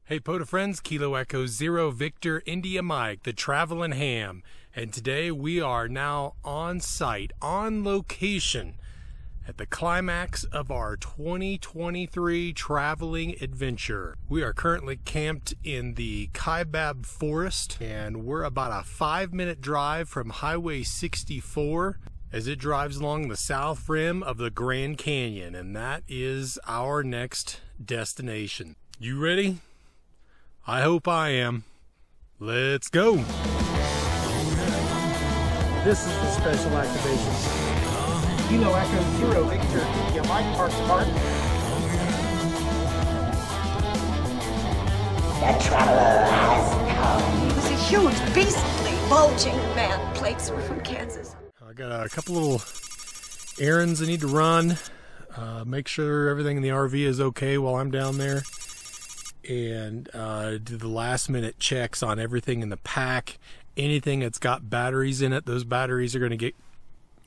Hey POTA friends, Kilo Echo Zero Victor India Mike, the Travelin ham, and today we are now on site, on location, at the climax of our 2023 traveling adventure. We are currently camped in the Kaibab Forest, and we're about a 5-minute drive from Highway 64 as it drives along the south rim of the Grand Canyon, and that is our next destination. You ready? I hope I am. Let's go. This is the special activation. Kilo Echo Zero Victor India Mike Park. The traveler has come. He was a huge, beastly, bulging man. Plates were from Kansas. I got a couple little errands I need to run. Make sure everything in the RV is okay while I'm down there. And do the last minute checks on everything in the pack. Anything that's got batteries in it, those batteries are going to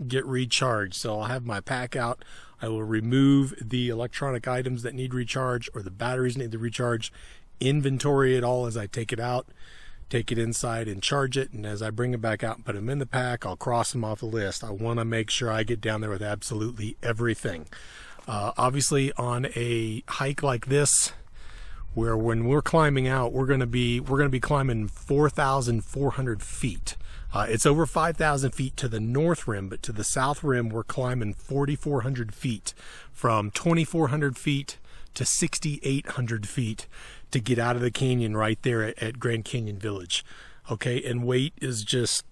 get recharged. So I'll have my pack out. I will remove the electronic items that need recharge or the batteries need to recharge, inventory it all as I take it out, take it inside and charge it, and as I bring it back out and put them in the pack, I'll cross them off the list. I want to make sure I get down there with absolutely everything. Obviously on a hike like this, where when we're climbing out, we're going to be climbing 4,400 feet. It's over 5,000 feet to the north rim, but to the south rim, we're climbing 4,400 feet, from 2,400 feet to 6,800 feet to get out of the canyon right there at Grand Canyon Village. Okay, and weight is just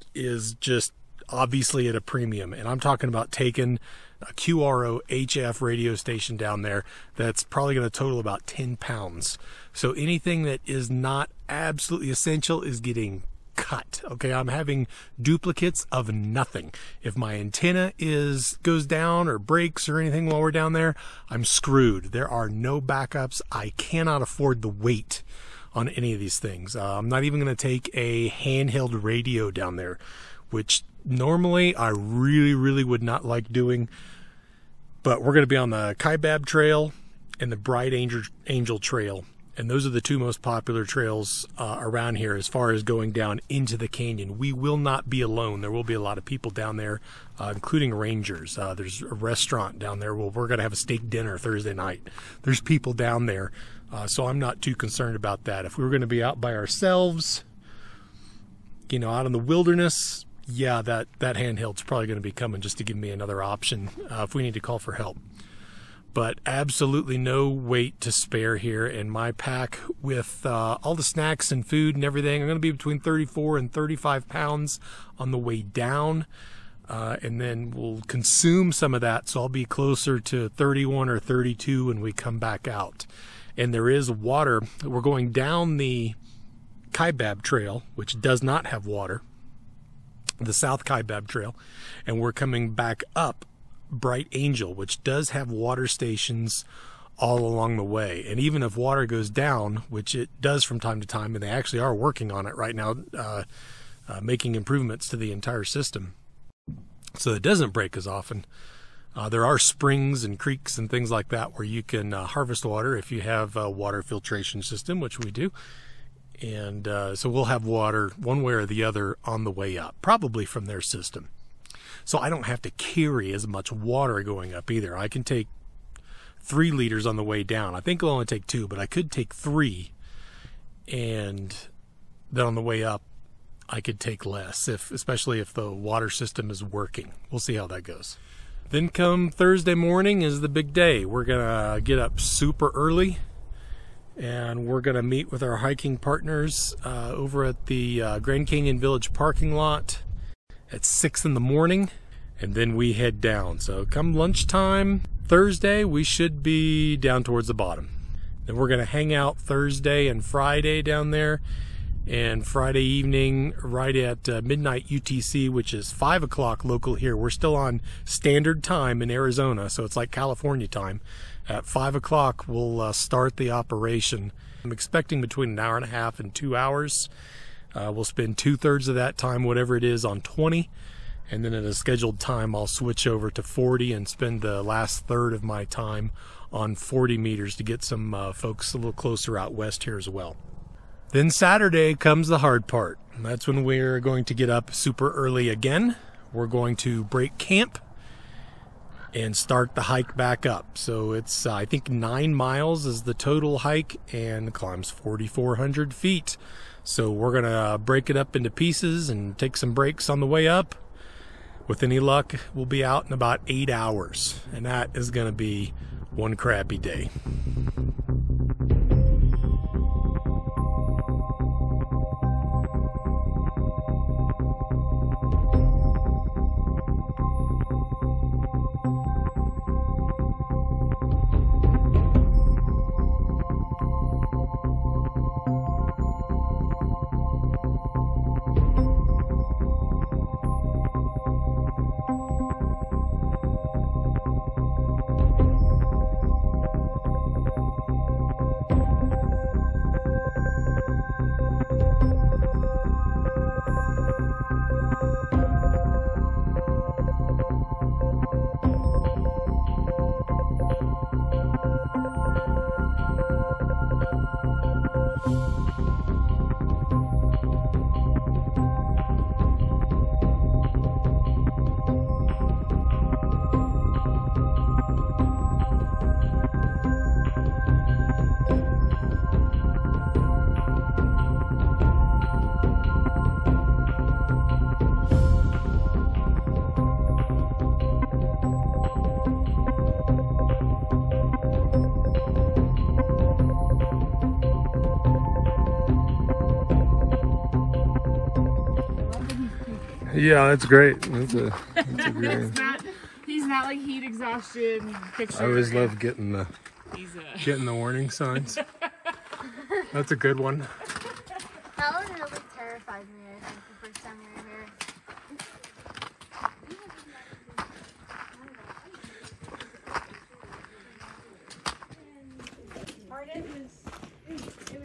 obviously at a premium, and I'm talking about taking a QRO HF radio station down there that's probably going to total about 10 pounds. So anything that is not absolutely essential is getting cut. Okay, I'm having duplicates of nothing. If my antenna goes down or breaks or anything while we're down there, I'm screwed. There are no backups. I cannot afford the weight on any of these things. I'm not even going to take a handheld radio down there, which normally I really would not like doing. But we're going to be on the Kaibab Trail and the Bright Angel Trail, and those are the two most popular trails around here as far as going down into the canyon. We will not be alone. There will be a lot of people down there, including rangers. There's a restaurant down there where we're going to have a steak dinner Thursday night. There's people down there, so I'm not too concerned about that. If we were going to be out by ourselves, you know, out in the wilderness, yeah, that handheld's probably going to be coming just to give me another option if we need to call for help. But absolutely no weight to spare here, and my pack with all the snacks and food and everything, I'm going to be between 34 and 35 pounds on the way down, and then we'll consume some of that, so I'll be closer to 31 or 32 when we come back out. And there is water. We're going down the Kaibab Trail, which does not have water, the South Kaibab Trail, and we're coming back up Bright Angel, which does have water stations all along the way. And even if water goes down, which it does from time to time, and they actually are working on it right now, making improvements to the entire system so it doesn't break as often. There are springs and creeks and things like that where you can harvest water if you have a water filtration system, which we do. And so we'll have water one way or the other on the way up, probably from their system. So I don't have to carry as much water going up either. I can take 3 liters on the way down. I think I'll only take 2, but I could take 3. And then on the way up, I could take less, especially if the water system is working. We'll see how that goes. Then come Thursday morning is the big day. We're going to get up super early, and we're going to meet with our hiking partners over at the Grand Canyon Village parking lot at 6 in the morning, and then we head down. So come lunchtime Thursday, we should be down towards the bottom. Then we're going to hang out Thursday and Friday down there, and Friday evening right at midnight UTC, which is 5 o'clock local here. We're still on standard time in Arizona, so it's like California time. At 5 o'clock, we'll start the operation. I'm expecting between an hour and a half and 2 hours. We'll spend 2/3 of that time, whatever it is, on 20. And then at a scheduled time, I'll switch over to 40 and spend the last third of my time on 40 meters to get some folks a little closer out west here as well. Then Saturday comes the hard part. That's when we're going to get up super early again. We're going to break camp and start the hike back up. So it's, I think 9 miles is the total hike and climbs 4,400 feet. So we're gonna break it up into pieces and take some breaks on the way up. With any luck, we'll be out in about 8 hours. And that is gonna be one crappy day. Yeah, that's great. That's a great. He's not like heat exhaustion picture. I always love getting the warning signs. That's a good one. That one really terrified me, I think, the first time we were here. Part of it was fun.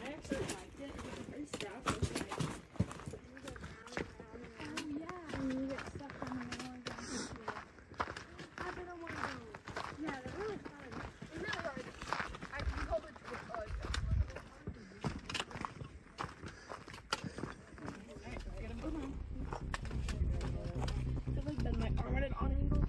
I actually liked it. The first step was like, And you get stuck on the wall and I don't want to go. Yeah, they're really fun. They're really hard. I can hold it to the I've like been my arm at an on angle.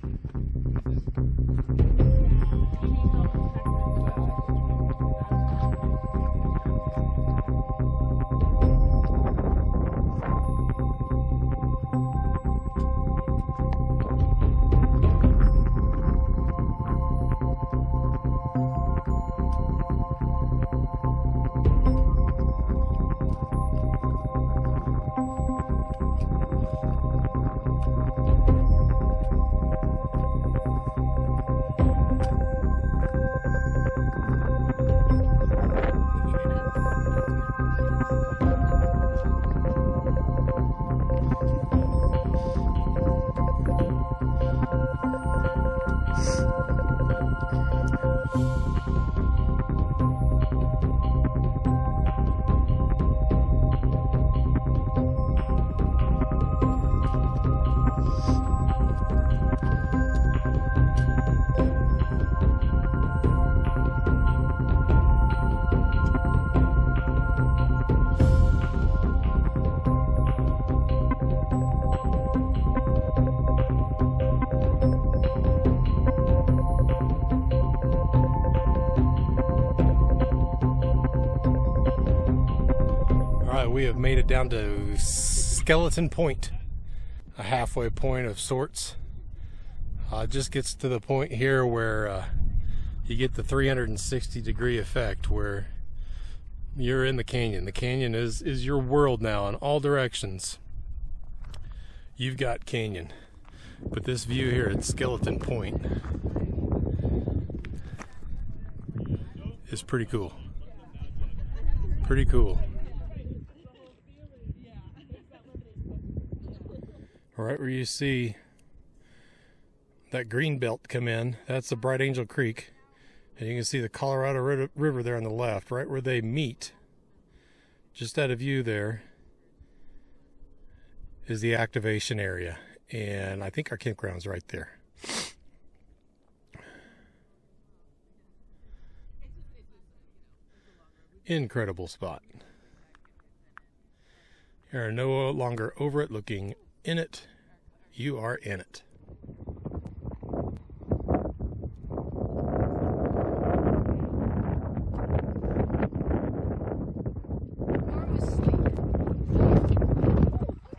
We have made it down to Skeleton Point, a halfway point of sorts. Just gets to the point here where you get the 360-degree effect where you're in the canyon. The canyon is your world now in all directions. You've got canyon. But this view here at Skeleton Point is pretty cool. Pretty cool. Right where you see that green belt come in, that's the Bright Angel Creek. And you can see the Colorado River there on the left, right where they meet. Just out of view there is the activation area. And I think our campground's right there. Incredible spot. You are no longer over it looking in it. You are in it.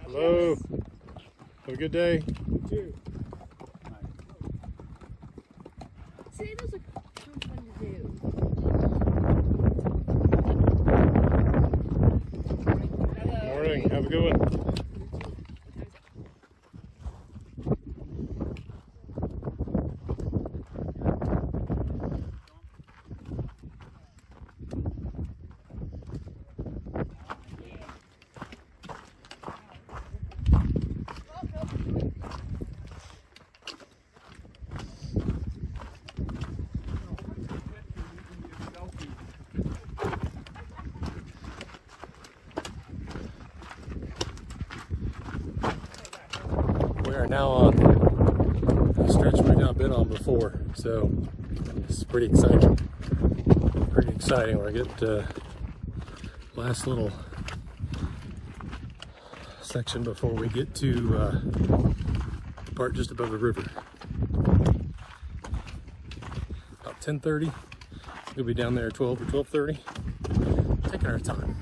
Hello. Have a good day. You too. See, those are fun to do. Morning. Have a good one. We are now on a stretch we've not been on before, so this is pretty exciting. Pretty exciting. We're getting to last little section before we get to the part just above the river. About 10:30. We'll be down there at 12 or 12:30. Taking our time.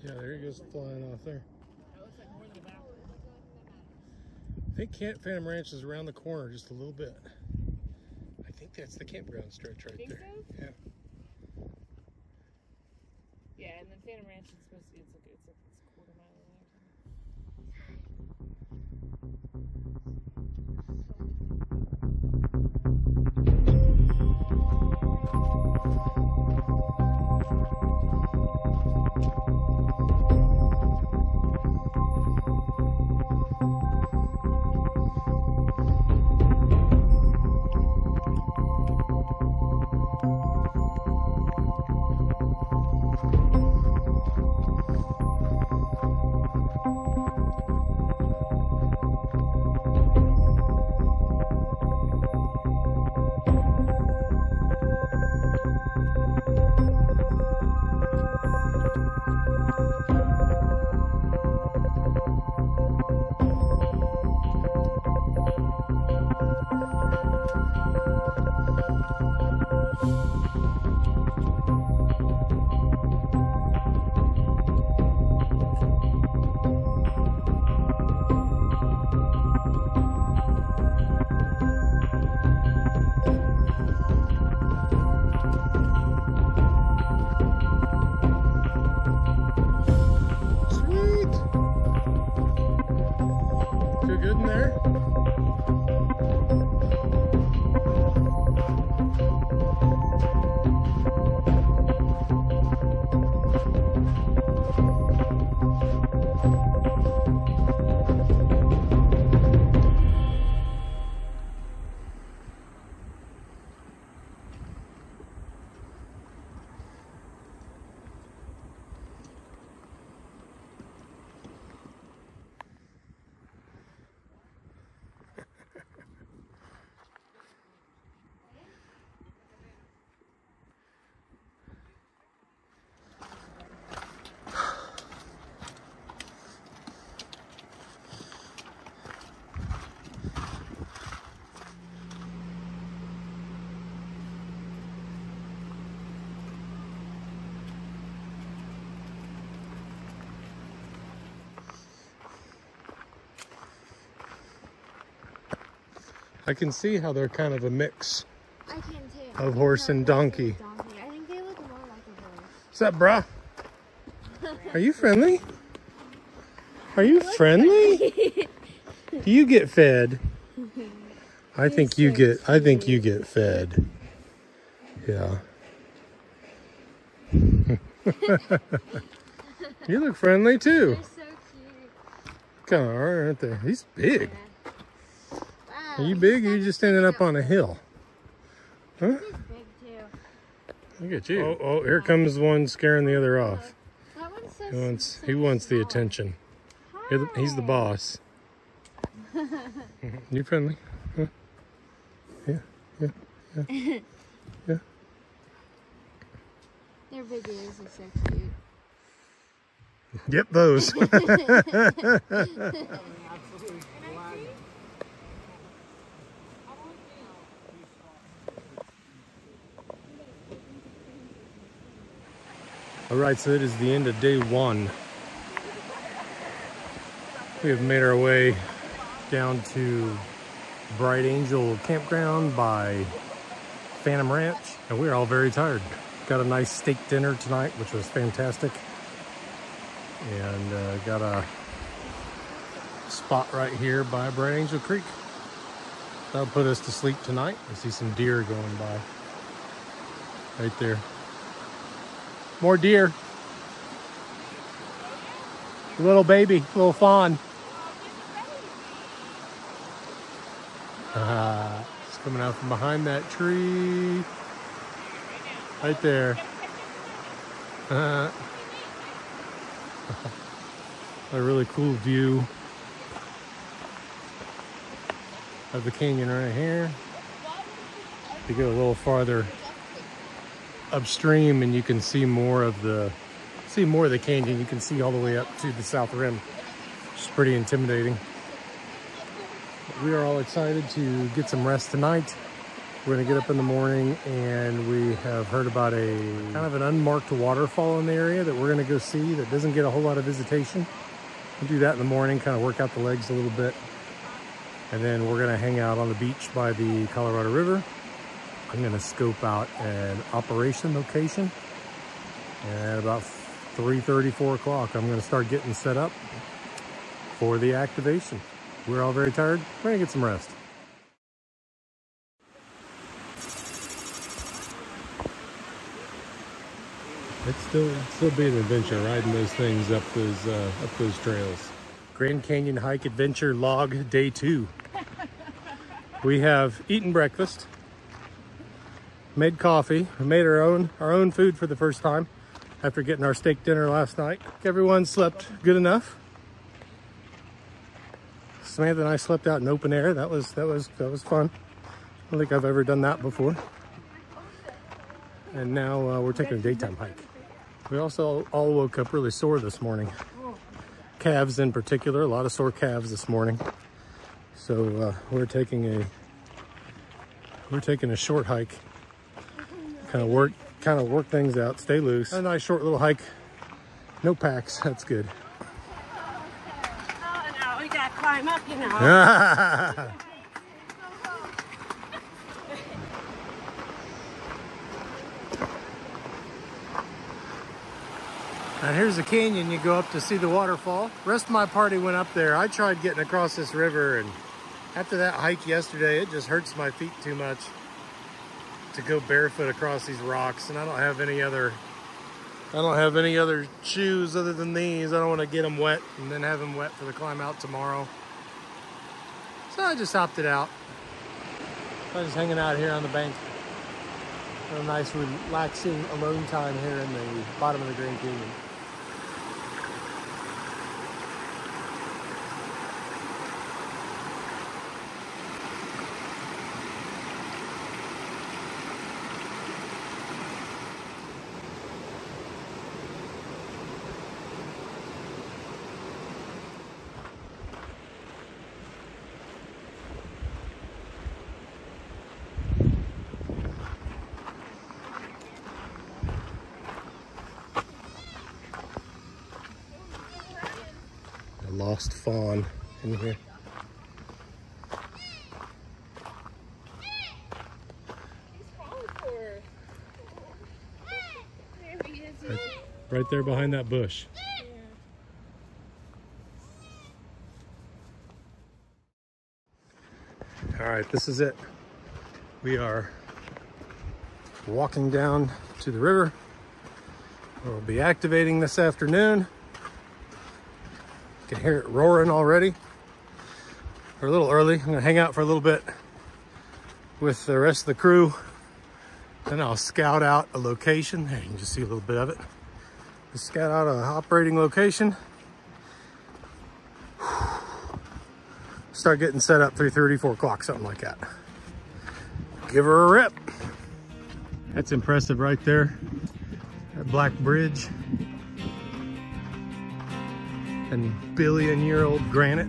Yeah, there he goes flying off there. I think Phantom Ranch is around the corner just a little bit. I think that's the campground stretch right there. So? Yeah. Yeah, and then Phantom Ranch is supposed to be, it's a quarter mile away or something. I can see how they're kind of a mix I can too. of horse and donkey. I think they look more like a horse. What's up, brah? Are you friendly? Are you friendly? Do you get fed? I think you get fed. Yeah. You look friendly too. They're so cute. Kind of are, aren't they? He's big. Wow. Are you big or are you just standing up on a hill? Huh? He's big too. Look at you. Oh, here comes one scaring the other off. That one's so He wants the attention. He's the boss. You friendly? Huh? Yeah. Their big ears are so cute. Yep, those. All right, so it is the end of day one. We have made our way down to Bright Angel Campground by Phantom Ranch, and we're all very tired. Got a nice steak dinner tonight, which was fantastic. And got a spot right here by Bright Angel Creek. That'll put us to sleep tonight. I see some deer going by right there. More deer. Little baby, little fawn. It's coming out from behind that tree. Right there. A really cool view of the canyon right here. You go a little farther upstream and you can see more of the canyon. You can see all the way up to the south rim, which is pretty intimidating. We are all excited to get some rest tonight. We're gonna get up in the morning and we have heard about a kind of an unmarked waterfall in the area that we're gonna go see that doesn't get a whole lot of visitation. We'll do that in the morning, kind of work out the legs a little bit. And then we're gonna hang out on the beach by the Colorado River. I'm gonna scope out an operation location. And at about 3:30, 4 o'clock, I'm gonna start getting set up for the activation. We're all very tired. We're gonna get some rest. It's still be an adventure riding those things up those trails. Grand Canyon Hike Adventure Log Day 2. We have eaten breakfast, made coffee, we made our own food for the first time after getting our steak dinner last night. Everyone slept good enough. Samantha and I slept out in open air. That was fun. I don't think I've ever done that before. And now we're taking a daytime hike. We also all woke up really sore this morning. Calves in particular, a lot of sore calves this morning. So we're taking a short hike. Kind of work things out, stay loose. A nice short little hike. No packs, that's good. Oh, no, we gotta climb up, you know. And here's the canyon you go up to see the waterfall. The rest of my party went up there. I tried getting across this river, and after that hike yesterday, it just hurts my feet too much to go barefoot across these rocks. And I don't have any other shoes other than these. I don't want to get them wet and then have them wet for the climb out tomorrow. So I just opted out. I'm just hanging out here on the bank. A nice relaxing alone time here in the bottom of the Grand Canyon. Lost fawn in here. Right there behind that bush. All right, this is it. We are walking down to the river. We'll be activating this afternoon. You can hear it roaring already. We're a little early. I'm gonna hang out for a little bit with the rest of the crew. Then I'll scout out a location. There, you can just see a little bit of it. We'll scout out an operating location. Start getting set up 3:30, 4 o'clock, something like that. Give her a rip. That's impressive right there. That black bridge. And billion-year-old granite.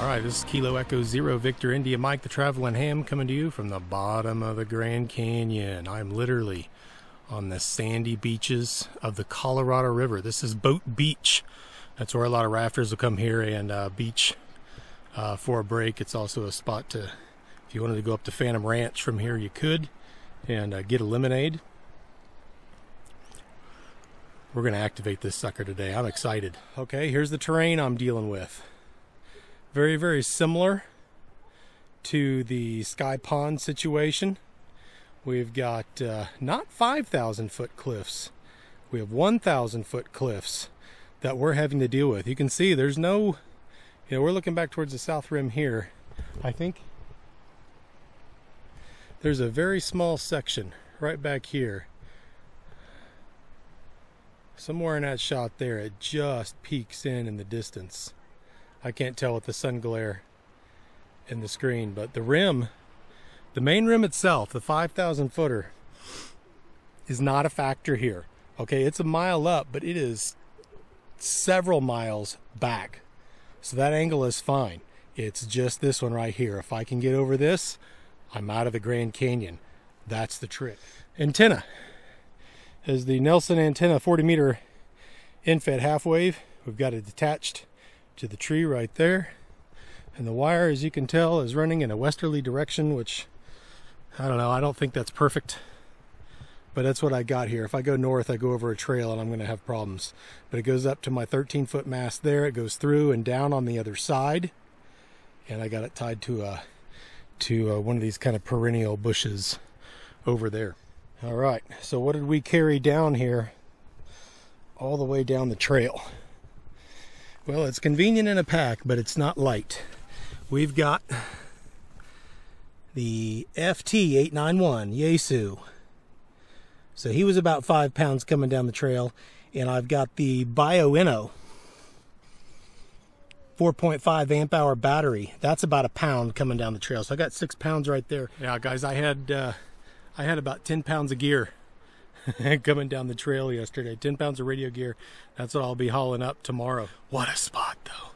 Alright, this is Kilo Echo Zero Victor India Mike, the Travelin Ham, coming to you from the bottom of the Grand Canyon. I'm literally on the sandy beaches of the Colorado River. This is Boat Beach. That's where a lot of rafters will come here and beach for a break. It's also a spot to, if you wanted to go up to Phantom Ranch from here, you could, and get a lemonade. We're going to activate this sucker today. I'm excited. Okay, here's the terrain I'm dealing with. Very, very similar to the Sky Pond situation. We've got not 5,000 foot cliffs. We have 1,000 foot cliffs that we're having to deal with. You can see there's no, you know, we're looking back towards the south rim here. I think there's a very small section right back here. Somewhere in that shot there, it just peeks in the distance. I can't tell with the sun glare in the screen, but the rim, the main rim itself, the 5,000 footer, is not a factor here. Okay, it's a mile up, but it is several miles back. So that angle is fine. It's just this one right here. If I can get over this, I'm out of the Grand Canyon. That's the trick. Antenna is the Nelson antenna 40 meter in-fed half wave. We've got it attached to the tree right there, and the wire, as you can tell, is running in a westerly direction, which I don't know, I don't think that's perfect, but that's what I got here. If I go north, I go over a trail and I'm going to have problems. But it goes up to my 13-foot mast there, it goes through and down on the other side, and I got it tied to one of these kind of perennial bushes over there. All right, so what did we carry down here all the way down the trail? Well, it's convenient in a pack, but it's not light. We've got the FT-891 Yaesu. So he was about 5 pounds coming down the trail. And I've got the Bioenno 4.5 amp hour battery. That's about a pound coming down the trail. So I got 6 pounds right there. Yeah, guys, I had about 10 pounds of gear coming down the trail yesterday. 10 pounds of radio gear. That's what I'll be hauling up tomorrow. What a spot, though.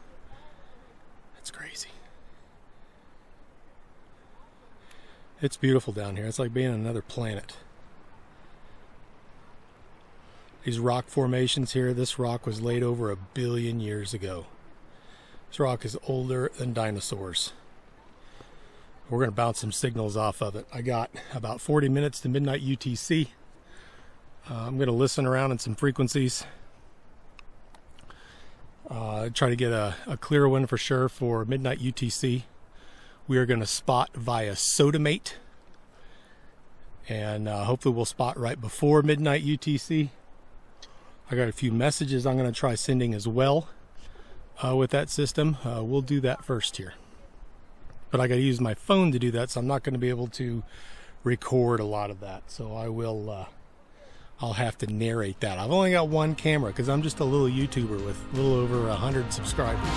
That's crazy. It's beautiful down here. It's like being on another planet. These rock formations here, this rock was laid over 1 billion years ago. This rock is older than dinosaurs. We're going to bounce some signals off of it. I got about 40 minutes to midnight UTC. I'm going to listen around in some frequencies. Try to get a clear one for sure for midnight UTC. We are going to spot via Sodamate, and hopefully we'll spot right before midnight UTC. I got a few messages I'm going to try sending as well with that system. We'll do that first here, but I got to use my phone to do that, so I'm not going to be able to record a lot of that. So I will I'll have to narrate that. I've only got one camera because I'm just a little YouTuber with a little over 100 subscribers.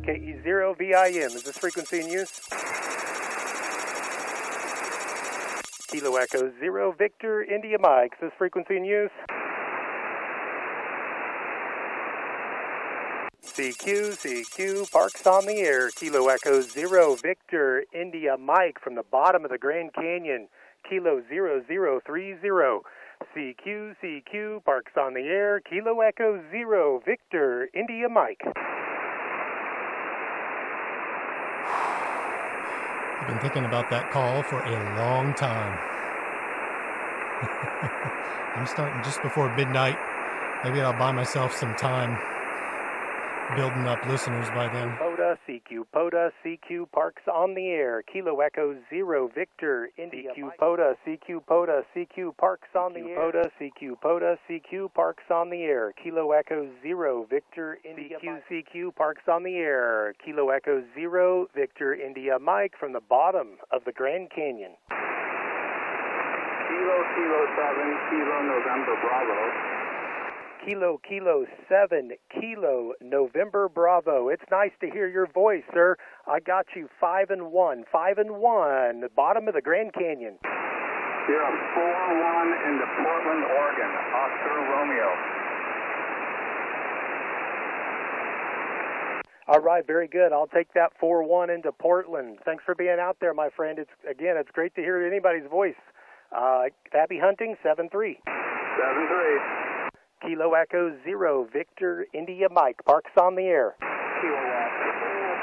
KE0VIM, is this frequency in use? Kilo Echo 0 Victor India Mike, is this frequency in use? CQ, Parks on the air. Kilo Echo 0 Victor India Mike from the bottom of the Grand Canyon. Kilo 0030. CQ, Parks on the air. Kilo Echo 0 Victor India Mike. I've been thinking about that call for a long time. I'm starting just before midnight. Maybe I'll buy myself some time building up listeners by then. POTA, CQ, Parks on the air. Kilo Echo 0 Victor India CQ, POTA, CQ, Parks on the air. POTA, CQ, Parks on the air. Kilo Echo 0 Victor India CQ, Parks on the air. Kilo Echo 0 Victor India Mike from the bottom of the Grand Canyon. Kilo 7, Kilo November Bravo. Kilo 7, Kilo November Bravo. It's nice to hear your voice, sir. I got you 5 and 1, the bottom of the Grand Canyon. You're a 4-1 into Portland, Oregon. Oscar Romeo. All right, very good. I'll take that 4-1 into Portland. Thanks for being out there, my friend. It's great to hear anybody's voice. Happy hunting, 7-3. 7-3. Kilo Echo 0 Victor India Mike, Parks on the air. Kilowatt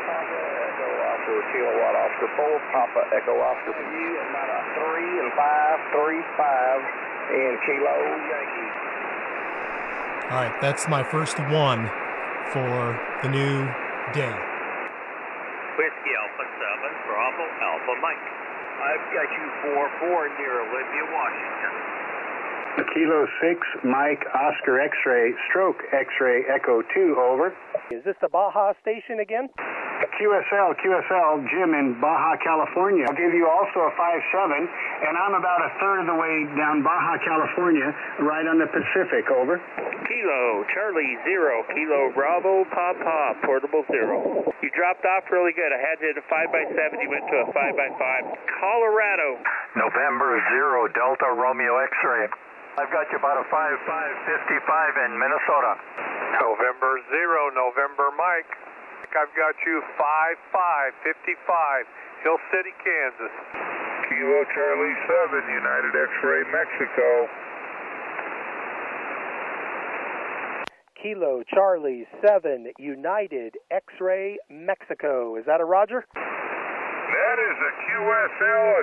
Papa Echo Oscar, Kilowatt Oscar 4 Papa Echo Oscar. You about a 3 and 5, 3, 5 and Kilo Yankee. All right, that's my first one for the new day. Whiskey Alpha 7 Bravo Alpha Mike. I've got you 4-4 near Olympia, Washington. Kilo 6 Mike Oscar X-ray Stroke X-ray Echo 2 over. Is this the Baja station again? QSL Jim in Baja, California. I'll give you also a 5-7, and I'm about a third of the way down Baja, California, right on the Pacific, over. Kilo Charlie 0 Kilo Bravo Papa Portable 0. You dropped off really good. I had to hit a 5x7. You went to a 5x5. Colorado. November 0 Delta Romeo X-ray. I've got you about a 5.5, 55 in Minnesota. November 0, November Mike. I've got you 5.5, 55, Hill City, Kansas. Kilo Charlie 7, United X-ray Mexico. Kilo Charlie 7, United X-ray Mexico. Is that a Roger? That is a QSL.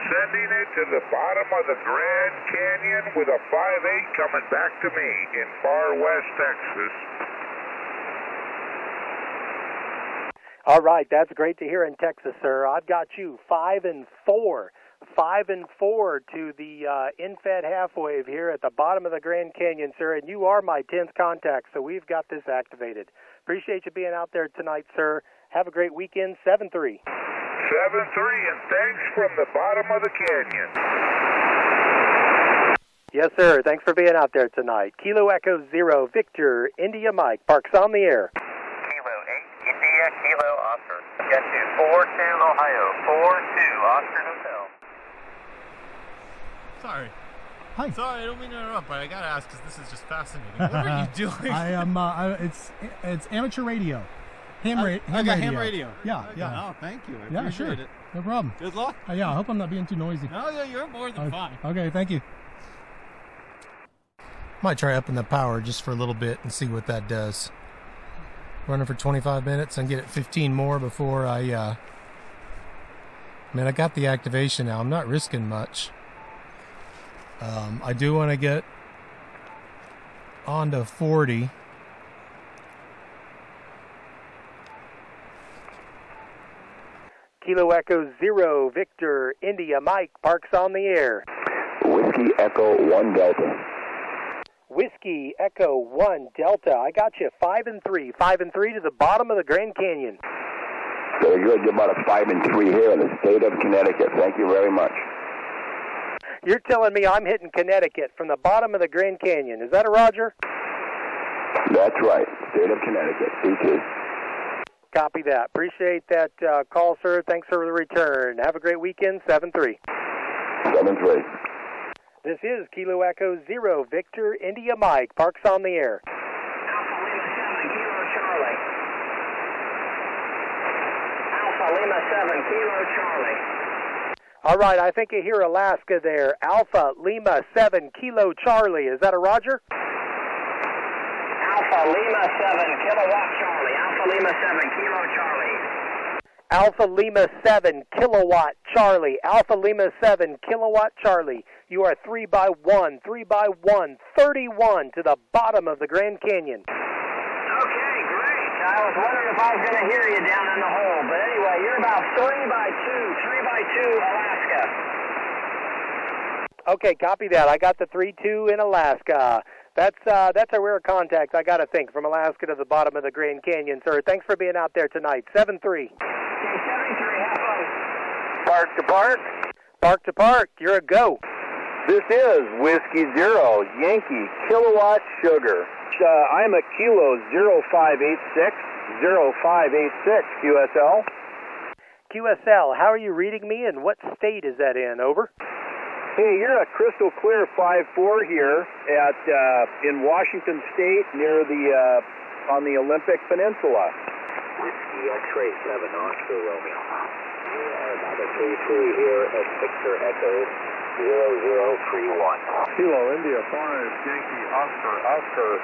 Sending it to the bottom of the Grand Canyon with a 5.8 coming back to me in far west Texas. All right, that's great to hear in Texas, sir. I've got you 5 and 4. 5 and 4 to the infed half wave here at the bottom of the Grand Canyon, sir, and you are my 10th contact, so we've got this activated. Appreciate you being out there tonight, sir. Have a great weekend. 7-3. 7-3, and thanks from the bottom of the canyon. Yes, sir. Thanks for being out there tonight. Kilo Echo 0, Victor, India Mike, Parks on the air. Kilo 8, India, Kilo Oscar. got you 42 Ohio, 42 Oscar Hotel. Sorry. Hi. Sorry, I don't mean to interrupt, but I gotta ask because this is just fascinating. What are you doing? I am. It's amateur radio. Ham radio. Yeah, Okay. yeah. Oh, thank you. I Yeah, appreciate sure. it. No problem. Good luck. Yeah, I hope I'm not being too noisy. No, yeah, you're more than fine. Okay, thank you. Might try upping the power just for a little bit and see what that does. Running for 25 minutes and get it 15 more before I got the activation now. I'm not risking much. I do want to get on to 40. Kilo Echo 0, Victor, India, Mike, Parks on the air. Whiskey Echo 1 Delta. Whiskey Echo 1 Delta. I got you 5 and 3. 5 and 3 to the bottom of the Grand Canyon. Very good. You're about a 5 and 3 here in the state of Connecticut. Thank you very much. You're telling me I'm hitting Connecticut from the bottom of the Grand Canyon. Is that a Roger? That's right. State of Connecticut. C2. Copy that. Appreciate that call, sir. Thanks for the return. Have a great weekend. 7-3. 7-3. This is Kilo Echo 0, Victor, India, Mike. Parks on the air. Alpha Lima 7, Kilo Charlie. All right, I think you hear Alaska there. Alpha Lima 7, Kilo Charlie. Is that a Roger? Alpha Lima 7, Kilowatt Charlie. Alpha Lima 7, Kilo Charlie. Alpha Lima 7, Kilowatt Charlie. Alpha Lima 7, Kilowatt Charlie. You are 3 by 1, 3 by 1, 31 to the bottom of the Grand Canyon. Okay, great. I was wondering if I was going to hear you down in the hole. But anyway, you're about 3 by 2 Alaska. Okay, copy that. I got the 3-2 in Alaska. That's a rare contact, I got to think, from Alaska to the bottom of the Grand Canyon, sir. Thanks for being out there tonight. 7-3. Okay, 7-3, have fun. Park to park. Park to park. You're a go. This is Whiskey 0, Yankee, Kilowatt Sugar. I'm a Kilo 0586, 0586, QSL. QSL, how are you reading me, and what state is that in? Over. Hey, you're a crystal clear 5-4 here at in Washington State near the on the Olympic Peninsula. Whiskey X-ray 7, Oscar Romeo. You are about a 3-3 here at Victor Echo 0031. Kilo India 5, Yankee Oscar.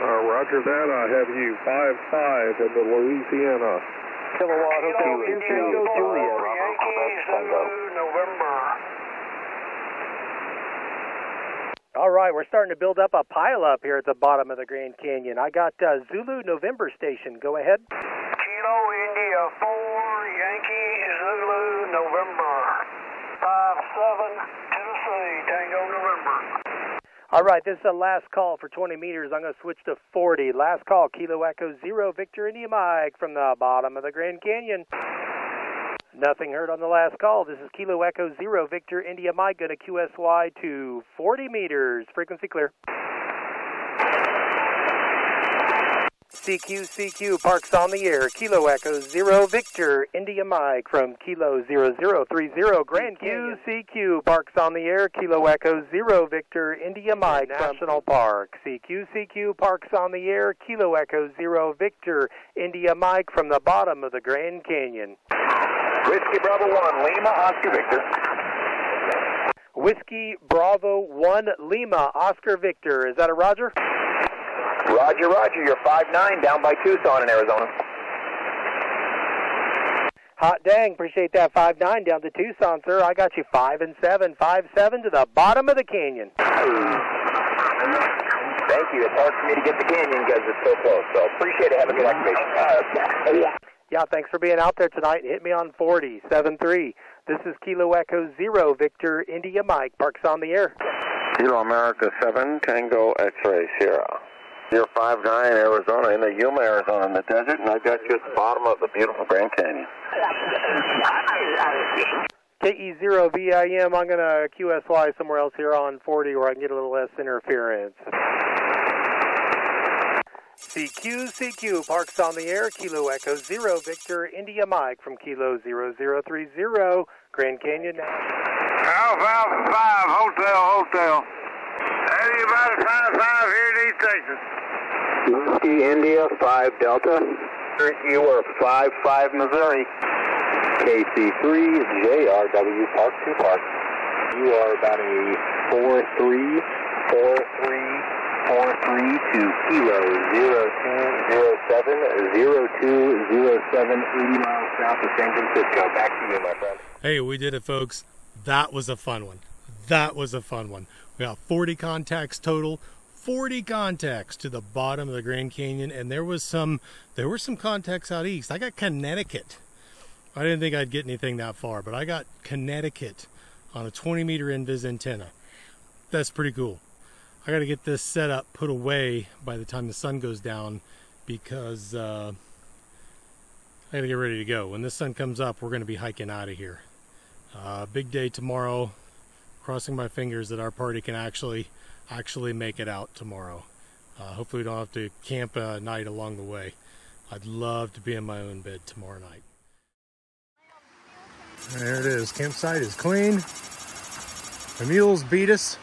Roger that. I have you 5-5 in the Louisiana. Kilowatt Hotel Tango Juliet. Yankee Zulu November. All right, we're starting to build up a pile-up here at the bottom of the Grand Canyon. I got Zulu November Station. Go ahead. Kilo India 4, Yankee Zulu November. 5-7, Tennessee, Tango November. All right, this is the last call for 20 meters. I'm going to switch to 40. Last call, Kilo Echo 0, Victor India Mike from the bottom of the Grand Canyon. Nothing heard on the last call. This is Kilo Echo 0, Victor India Mike, going to QSY to 40 meters. Frequency clear. CQ, Parks on the air. Kilo Echo 0, Victor India Mike from Kilo 0030, Grand Canyon. CQ, Parks on the air. Kilo Echo 0, Victor India Mike, National Park. CQ, Parks on the air. Kilo Echo 0, Victor India Mike from the bottom of the Grand Canyon. Whiskey Bravo 1, Lima, Oscar Victor. Whiskey Bravo 1, Lima, Oscar Victor. Is that a Roger? Roger, you're 5-9 down by Tucson in Arizona. Hot dang, appreciate that. 5-9 down to Tucson, sir. I got you 5-7, 5-7 to the bottom of the canyon. Thank you. It's hard for me to get the canyon because it's so close, so appreciate it. Have a good activation. Yeah, thanks for being out there tonight. Hit me on 40, 7-3. This is Kilo Echo 0, Victor India Mike. Parks on the air. Kilo America 7, Tango X-Ray Sierra. You're 5-9 Arizona, in the Yuma, Arizona, in the desert, and I got you at the bottom of the beautiful Grand Canyon. KE0VIM, I'm going to QSY somewhere else here on 40 where I can get a little less interference. CQ parks on the air, Kilo Echo 0, Victor, India Mike from Kilo 0030, Grand Canyon now. Alpha 5, hotel. Any about 5-5 here at East Station. Whiskey India 5 Delta. You are 5-5 Missouri. KC3 JRW Park 2 Park. You are about a 43 to Kilo 0207, 80 miles south of San Francisco. Back to you, my friend. Hey, we did it, folks. That was a fun one. We got 40 contacts total. 40 contacts to the bottom of the Grand Canyon, and there were some contacts out east. I got Connecticut. I didn't think I'd get anything that far, but I got Connecticut on a 20-meter invis antenna. That's pretty cool. I got to get this set up, put away by the time the sun goes down, because I got to get ready to go. When the sun comes up, we're going to be hiking out of here. Big day tomorrow. Crossing my fingers that our party can actually make it out tomorrow. Hopefully we don't have to camp a night along the way. I'd love to be in my own bed tomorrow night. There it is. Campsite is clean. The mules beat us.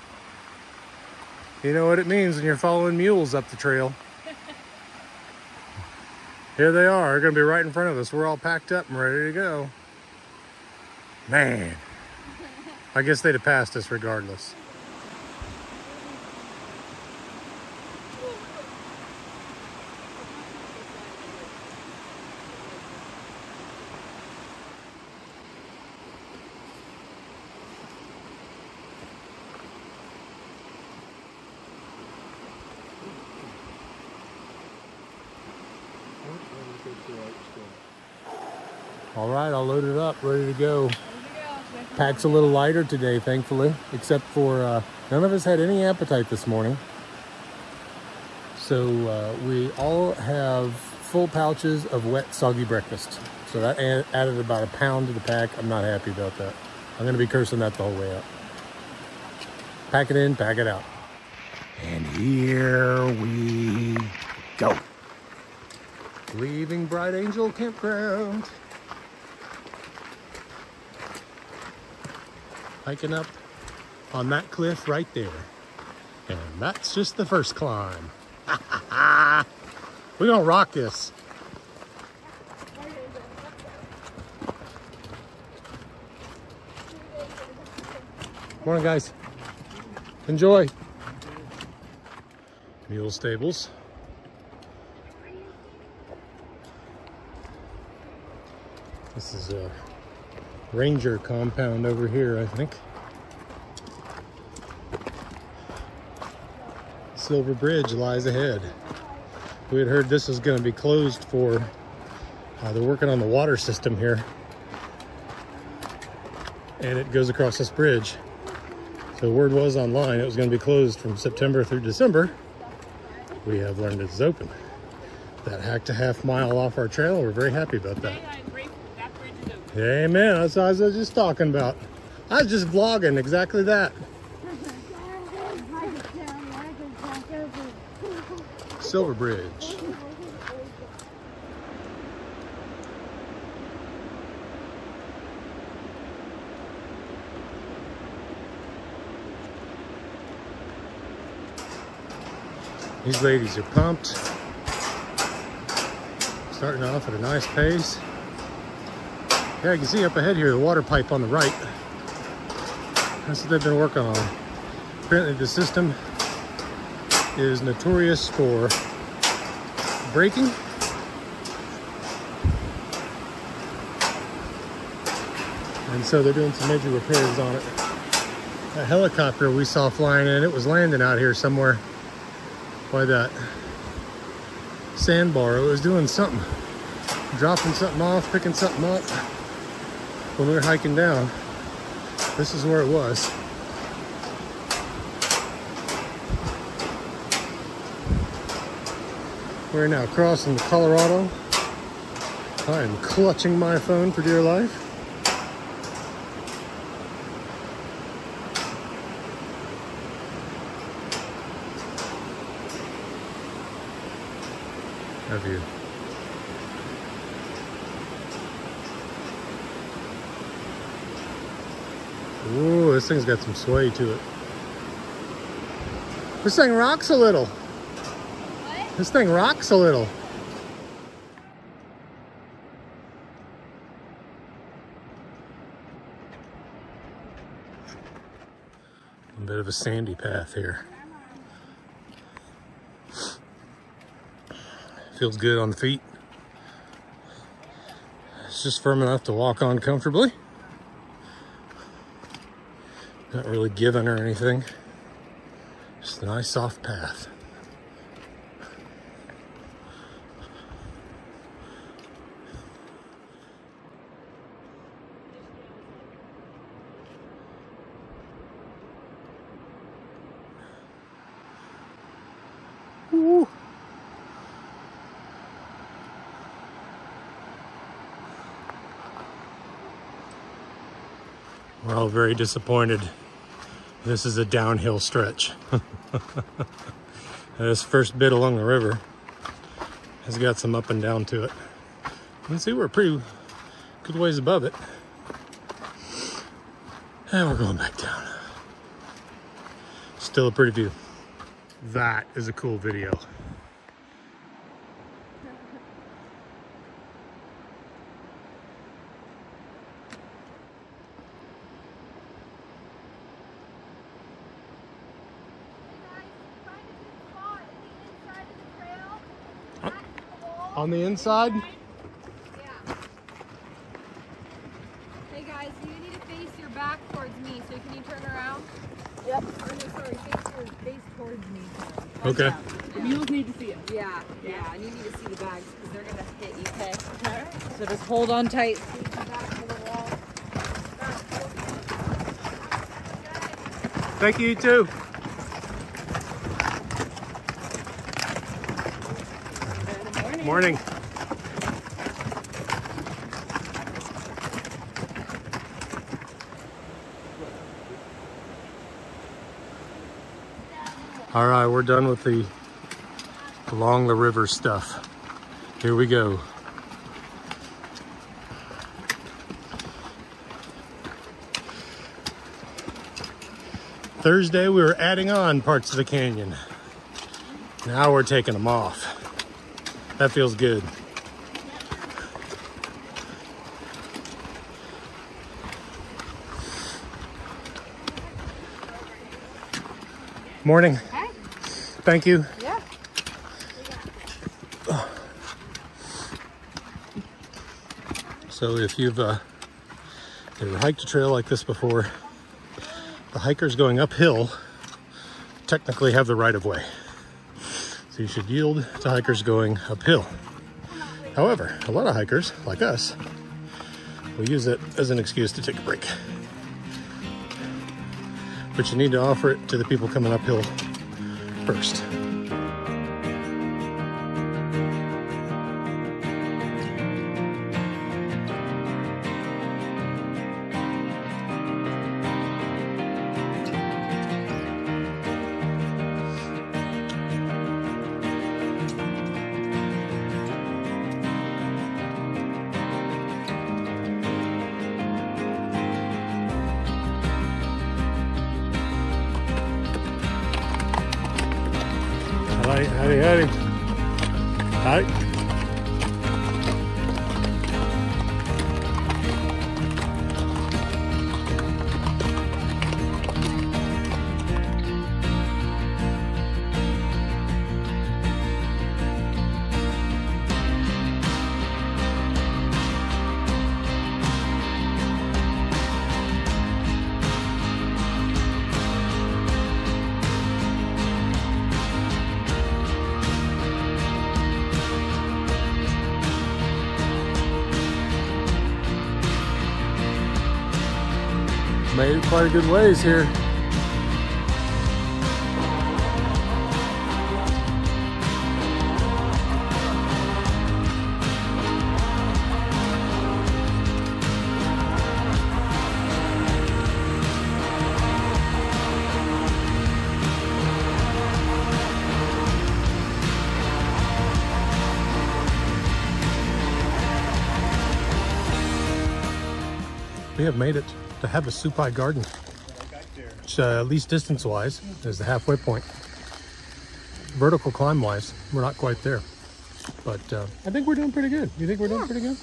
You know what it means when you're following mules up the trail. Here they are. They're going to be right in front of us. We're all packed up and ready to go. Man. I guess they'd have passed us regardless. All right, I'll load it up, ready to go. Pack's a little lighter today, thankfully, except for none of us had any appetite this morning. So we all have full pouches of wet, soggy breakfast. So that added about a pound to the pack. I'm not happy about that. I'm going to be cursing that the whole way up. Pack it in, pack it out. And here we go. Leaving Bright Angel Campground. Hiking up on that cliff right there. And that's just the first climb. We're gonna rock this. Morning, guys. Enjoy. Mule stables. This is a Ranger compound over here, I think. Silver Bridge lies ahead. We had heard this is going to be closed for, they're working on the water system here. And it goes across this bridge. So the word was online it was going to be closed from September through December. We have learned it's open. That hacked a half mile off our trail. We're very happy about that. Amen. That's what I was just talking about. I was just vlogging exactly that. Silver Bridge. These ladies are pumped. Starting off at a nice pace. Yeah, you can see up ahead here, the water pipe on the right. That's what they've been working on. Apparently the system is notorious for breaking. And so they're doing some major repairs on it. A helicopter we saw flying in, it was landing out here somewhere by that sandbar. It was doing something, dropping something off, picking something up. When we were hiking down, this is where it was. We're now crossing the Colorado. I am clutching my phone for dear life. That view. Ooh, this thing's got some sway to it. This thing rocks a little. What? This thing rocks a little. A bit of a sandy path here. Feels good on the feet. It's just firm enough to walk on comfortably. Not really giving or anything. Just a nice soft path. Woo. We're all very disappointed. This is a downhill stretch. This first bit along the river has got some up and down to it. You can see we're a pretty good ways above it. And we're going back down. Still a pretty view. That is a cool video. On the inside? Yeah. Hey guys, you need to face your back towards me, so can you turn around? Yep. Or no, sorry, face towards me. Okay. The mules need to see it. Yeah, yeah, and you need to see the bags because they're gonna hit you. Okay. Alright. So just hold on tight. Face your back to the wall. Thank you too. Morning. All right, we're done with the along the river stuff. Here we go. Thursday, we were adding on parts of the canyon. Now we're taking them off. That feels good. Morning. Hi. Thank you. Yeah. So if you've ever hiked a trail like this before, the hikers going uphill technically have the right of way. So you should yield to hikers going uphill. However, a lot of hikers, like us, will use it as an excuse to take a break. But you need to offer it to the people coming uphill first. Howdy. Hi. Made it quite a good ways here. we have made it to Havasupai Garden, which at least distance-wise is the halfway point. Vertical climb-wise, we're not quite there, but I think we're doing pretty good. You think we're doing pretty good?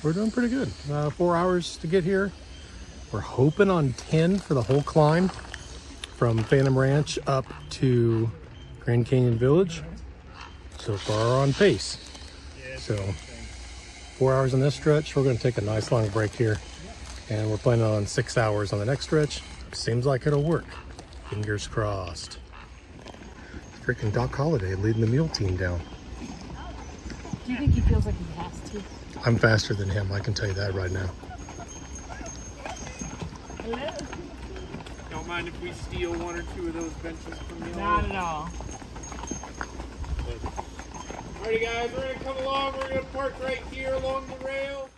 We're doing pretty good. 4 hours to get here. We're hoping on 10 for the whole climb from Phantom Ranch up to Grand Canyon Village. So far on pace. So 4 hours on this stretch. We're going to take a nice long break here, and we're planning on 6 hours on the next stretch. Seems like it'll work. Fingers crossed. Freaking Doc Holliday leading the mule team down. Do you think he feels like he has to? I'm faster than him, I can tell you that right now. Hello? Don't mind if we steal 1 or 2 of those benches from you. Not at all. Alrighty guys, we're gonna come along, we're gonna park right here along the rail.